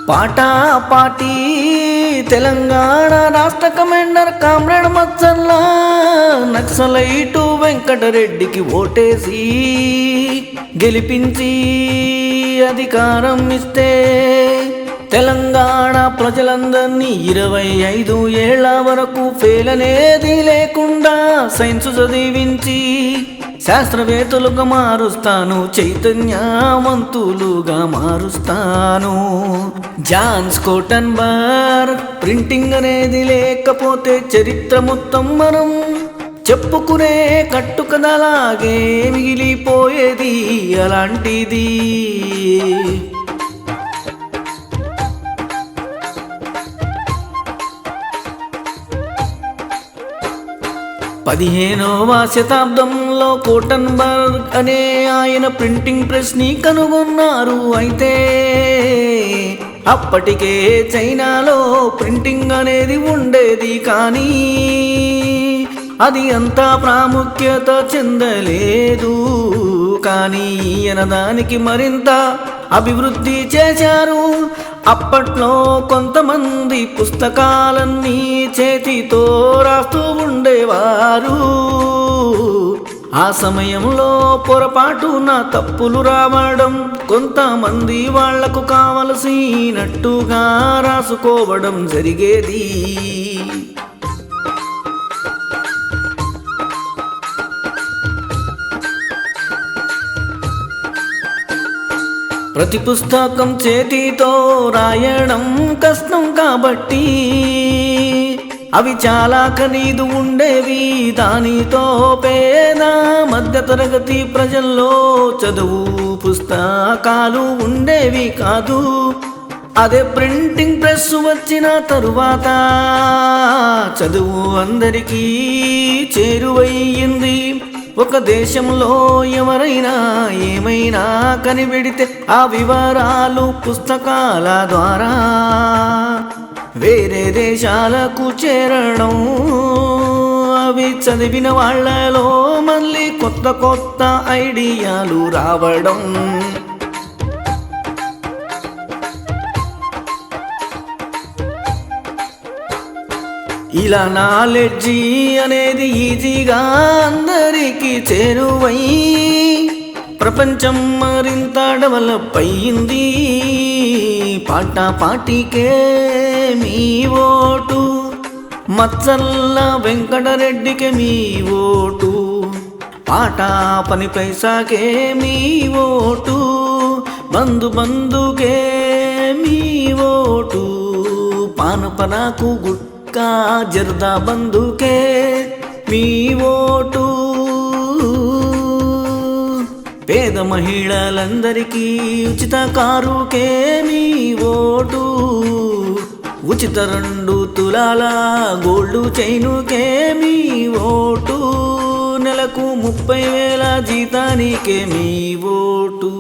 పాటా పాటి తెలంగాణ రాష్ట్ర commander comrade Machalla Naxalite వెంకటరెడ్డికి ఓటేసి గెలిపించి అధికారం ఇస్తే తెలంగాణ ప్రజలందరినీ 25 ఏళ్ల వరకు ఫెయిల్ అనేది లేకుండా సైన్స్ చదివించి శాస్త్రవేత్తలుగా మారుస్తాను, చైతన్యవంతులుగా మారుస్తాను. జాన్ స్కోటన్బర్గ్ ప్రింటింగ్ అనేది లేకపోతే చరిత్ర మొత్తం మనం చెప్పుకునే కట్టుకథలాగే మిగిలిపోయేది. అలాంటిది 15వ శతాబ్దంలో కోటన్బర్గ్ అనే ఆయన ప్రింటింగ్ ప్రెస్ ని కనుగొన్నారు. అయితే అప్పటికే చైనాలో ప్రింటింగ్ అనేది ఉండేది, కానీ అది అంత ప్రాముఖ్యత చెందలేదు. కానీ ఈయన దానికి మరింత అభివృద్ధి చేశారు. అప్పట్లో కొంతమంది పుస్తకాలన్నీ చేతితో రాస్తూ ఉండేవారు. ఆ సమయంలో పొరపాటున తప్పులు రావడం, కొంతమంది వాళ్లకు కావలసినట్టుగా రాసుకోవడం జరిగేది. ప్రతి పుస్తకం చేతితో రాయడం కష్టం కాబట్టి అవి చాలా ఖరీదు ఉండేవి. దానితో పేద మధ్యతరగతి ప్రజల్లో చదువు పుస్తకాలు ఉండేవి కాదు. అదే ప్రింటింగ్ ప్రెస్ వచ్చిన తరువాత చదువు అందరికీ చేరువయ్యింది. ఒక దేశంలో ఎవరైనా ఏమైనా కనిపెడితే ఆ వివరాలు పుస్తకాల ద్వారా వేరే దేశాలకు చేరడం, అవి చదివిన వాళ్ళలో మళ్ళీ కొత్త కొత్త ఐడియాలు రావడం. ఇలా నాలెడ్జి అనేది ఈజీగా అందరికీ చేరువై ప్రపంచం మరింత డెవలప్ అయ్యింది. పాటా పాటికే మీ ఓటు, మచ్చల్ల వెంకటరెడ్డికే మీ ఓటు, పాటా పని పైసాకే మీ ఓటు, బంధు బంధుకే మీ ఓటు, పానపనాకు గుట్కా జర్దా బంధుకే మీ ఓటు, పేద మహిళలందరికీ ఉచిత కారుకే మీ ఓటు, ఉచిత 2 తులాల గోల్డ్ చైనుకే మీ ఓటు, నెలకు 30,000 జీతానికే మీ ఓటు.